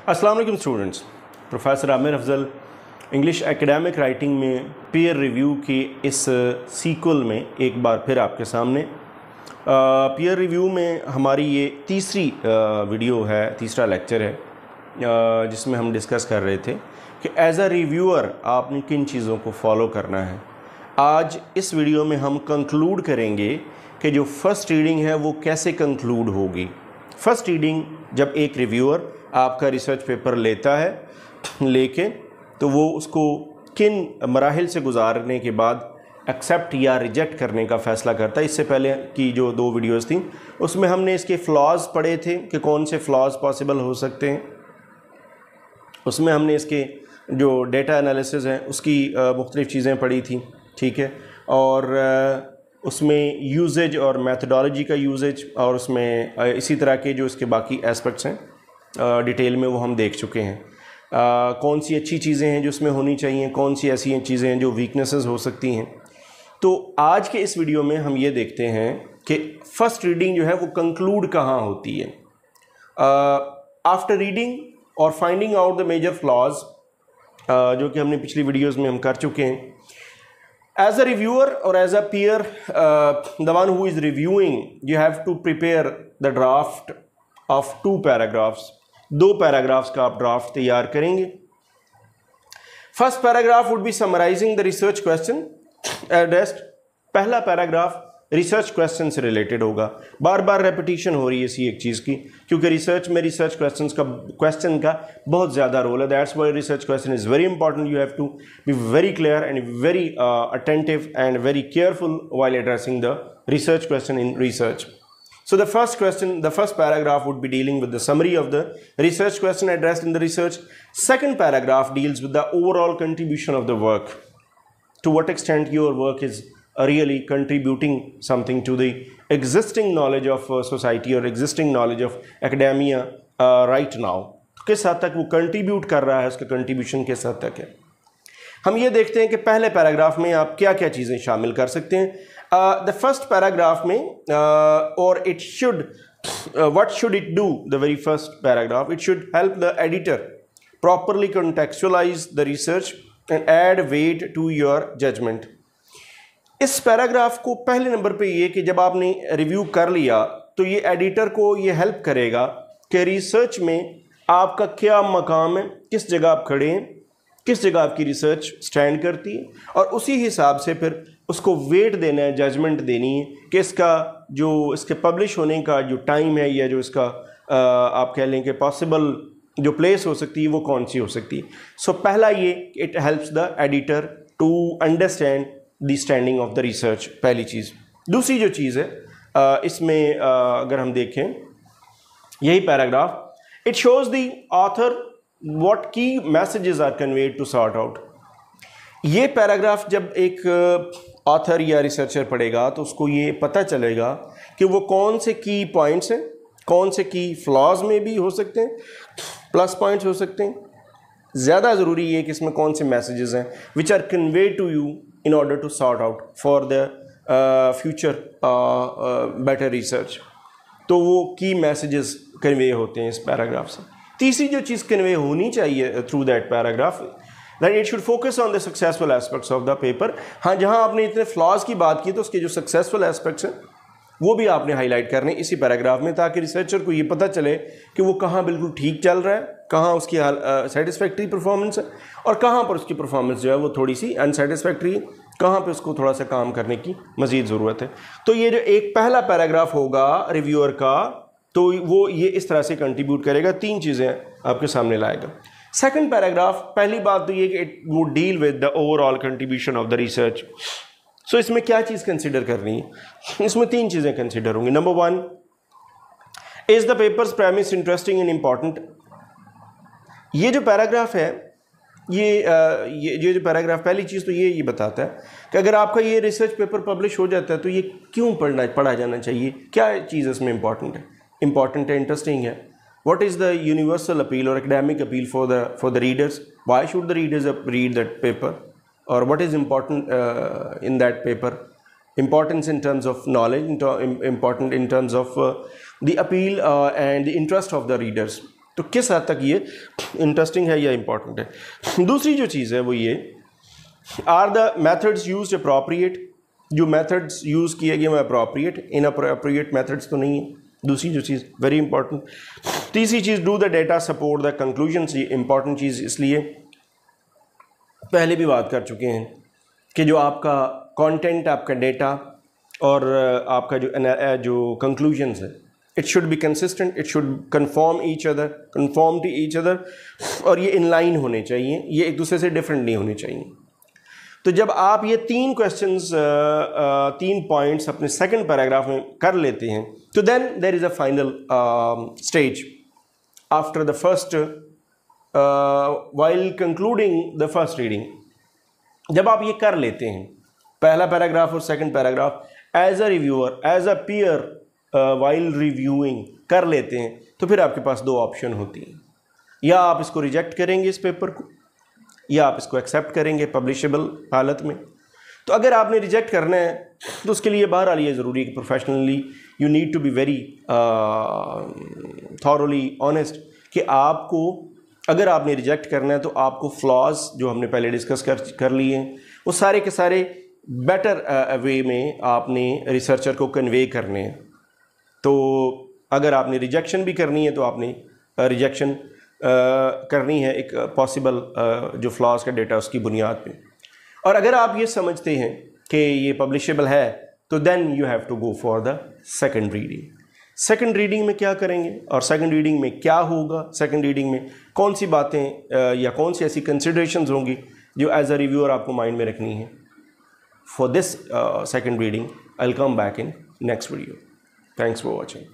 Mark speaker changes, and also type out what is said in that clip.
Speaker 1: अस्सलाम वालेकुम students. Professor Aamir Afzal English academic writing में पीयर रिव्यू की इस सीक्वल में एक बार फिर आपके सामने। पीयर रिव्यू में हमारी ये तीसरी वीडियो है, तीसरा लेक्चर है, जिसमें हम डिस्कस कर रहे थे कि एज अ रिव्यूअर आपने किन चीज़ों को फॉलो करना है। आज इस वीडियो में हम कंक्लूड करेंगे कि जो फ़र्स्ट रीडिंग है वो कैसे कंक्लूड होगी। फ़र्स्ट रीडिंग जब एक रिव्यूअर आपका रिसर्च पेपर लेता है लेके तो वो उसको किन मराहिल से गुजारने के बाद एक्सेप्ट या रिजेक्ट करने का फ़ैसला करता है। इससे पहले की जो दो वीडियोस थी उसमें हमने इसके फ़्लॉज़ पढ़े थे कि कौन से फ़्लॉज़ पॉसिबल हो सकते हैं। उसमें हमने इसके जो डेटा एनालिसिस हैं उसकी मुख्तलिफ़ चीज़ें पढ़ी थी, ठीक है, और उसमें यूजेज और मेथडोलॉजी का यूजेज और उसमें इसी तरह के जो इसके बाकी एस्पेक्ट्स हैं डिटेल में वो हम देख चुके हैं। कौन सी अच्छी चीज़ें हैं जो उसमें होनी चाहिए, कौन सी ऐसी चीज़ें हैं जो वीकनेसेस हो सकती हैं। तो आज के इस वीडियो में हम ये देखते हैं कि फ़र्स्ट रीडिंग जो है वो कंक्लूड कहाँ होती है। आफ्टर रीडिंग और finding out the major flaws, जो कि हमने पिछली वीडियोज़ में हम कर चुके हैं। As a reviewer or as a peer, the one who is reviewing, you have to prepare the draft of 2 paragraphs. 2 paragraphs का आप draft तैयार करेंगे। First paragraph would be summarizing the research question addressed. पहला paragraph research question से related होगा। बार बार repetition हो रही है इसी एक चीज़ की, क्योंकि रिसर्च में रिसर्च क्वेश्चन का बहुत ज़्यादा रोल है। That's why research question is very important. You have to be very clear and very attentive and very careful while addressing the research question in research. So the first question, the first paragraph would be dealing with the summary of the research question addressed in the research. Second paragraph deals with the overall contribution of the work. To what extent your work is really contributing something to the existing knowledge of society or existing knowledge of academia right now. किस हद तक वो contribute कर रहा है, उसका contribution किस हद तक है। हम ये देखते हैं कि पहले पैराग्राफ में आप क्या क्या चीज़ें शामिल कर सकते हैं। द फर्स्ट पैराग्राफ में और it should what should it do, the very first paragraph, it should help the editor properly contextualize the research and add weight to your judgment. इस पैराग्राफ को पहले नंबर पे ये कि जब आपने रिव्यू कर लिया तो ये एडिटर को ये हेल्प करेगा कि रिसर्च में आपका क्या मकाम है, किस जगह आप खड़े हैं, किस जगह आपकी रिसर्च स्टैंड करती है, और उसी हिसाब से फिर उसको वेट देना है, जजमेंट देनी है कि इसका जो इसके पब्लिश होने का जो टाइम है या जो इसका आप कह लें कि पॉसिबल जो प्लेस हो सकती है वो कौन सी हो सकती है। सो पहला ये it helps the editor to understand the standing of the research, पहली चीज़। दूसरी जो चीज़ है इसमें अगर हम देखें यही paragraph, it shows the author what key messages are conveyed to sort out. ये पैराग्राफ जब एक ऑथर या रिसर्चर पढ़ेगा तो उसको ये पता चलेगा कि वो कौन से की पॉइंट्स हैं, कौन से की फ्लॉज में भी हो सकते हैं, प्लस पॉइंट्स हो सकते हैं। ज़्यादा ज़रूरी ये कि इसमें कौन से मैसेजेस हैं which are conveyed to you in order to sort out for the future better research। तो वो की मैसेजेस कन्वे होते हैं इस पैराग्राफ से। तीसरी जो चीज़ कन्वे होनी चाहिए through that paragraph, that it should focus on the successful aspects of the paper. हाँ, जहाँ आपने इतने फ्लॉज की बात की तो उसके जो सक्सेसफुल एस्पेक्ट्स हैं वो भी आपने हाईलाइट करने इसी पैराग्राफ में, ताकि रिसर्चर को ये पता चले कि वो कहाँ बिल्कुल ठीक चल रहा है, कहाँ उसकी सेटिस्फैक्ट्री परफॉर्मेंस है और कहाँ पर उसकी परफॉर्मेंस जो है वो थोड़ी सी अनसेटिस्फैक्ट्री है, कहाँ पे उसको थोड़ा सा काम करने की मज़ीद ज़रूरत है। तो ये जो एक पहला पैराग्राफ होगा रिव्यूअर का, तो वो ये इस तरह से कंट्रीब्यूट करेगा, 3 चीज़ें आपके सामने लाएगा। सेकंड पैराग्राफ, पहली बात तो ये कि it would deal with the overall contribution of the research. So इसमें क्या चीज़ कंसिडर करनी है, इसमें 3 चीज़ें कंसिडर होंगी। Number 1, is the papers premise interesting and important. ये जो पैराग्राफ है ये जो पैराग्राफ, पहली चीज़ तो ये बताता है कि अगर आपका ये रिसर्च पेपर पब्लिश हो जाता है तो ये क्यों पढ़ा जाना चाहिए, क्या चीज़ इसमें इंपॉर्टेंट है, इंटरेस्टिंग है। What is the universal appeal और academic appeal for the readers, why should the readers read that paper, और what is important in that paper, importance in terms of knowledge, important in terms of the appeal and the interest of the readers. तो किस हद तक ये interesting है या important है। दूसरी जो चीज़ है वो ये, are the methods used appropriate, जो मेथड्स यूज़ किए गए वो अप्रोप्रिएट, इनअप्रोप्रिएट मेथड्स तो नहीं है। दूसरी जो चीज़ वेरी इंपॉर्टेंट। तीसरी चीज़, do the data support the conclusions. ये इंपॉर्टेंट चीज़ इसलिए, पहले भी बात कर चुके हैं कि जो आपका कंटेंट, आपका डेटा और आपका जो कंक्लूजन्स है, it should be consistent, it should confirm to each other, और ये इन लाइन होने चाहिए, ये एक दूसरे से डिफरेंट नहीं होने चाहिए। तो जब आप ये 3 क्वेश्चंस, 3 पॉइंट्स अपने सेकंड पैराग्राफ में कर लेते हैं, तो then there is a final stage after the first, while concluding the first reading. जब आप ये कर लेते हैं, पहला पैराग्राफ और second paragraph, as a reviewer, as a peer, while reviewing कर लेते हैं, तो फिर आपके पास 2 ऑप्शन होती हैं। या आप इसको रिजेक्ट करेंगे इस पेपर को, या आप इसको एक्सेप्ट करेंगे पब्लिशेबल हालत में। तो अगर आपने रिजेक्ट करना है तो उसके लिए बहरहाल ये ज़रूरी है कि professionally you need to be very thoroughly honest, कि आपको अगर आपने रिजेक्ट करना है तो आपको फ्लॉज जो हमने पहले डिस्कस कर लिए हैं, वो सारे के सारे बेटर वे में आपने रिसर्चर को कन्वे करने हैं। तो अगर आपने रिजेक्शन भी करनी है तो आपने रिजेक्शन करनी है एक पॉसिबल जो फ्लॉज का डेटा उसकी बुनियाद पे। और अगर आप ये समझते हैं कि ये पब्लिशेबल है, तो then you have to go for the second reading. Second reading में क्या करेंगे और सेकंड रीडिंग में क्या होगा, सेकंड रीडिंग में कौन सी बातें या कौन सी ऐसी कंसिडरेशंस होंगी जो एज अ रिव्यूअर आपको माइंड में रखनी है। For this second reading I will come back in next video. Thanks for watching.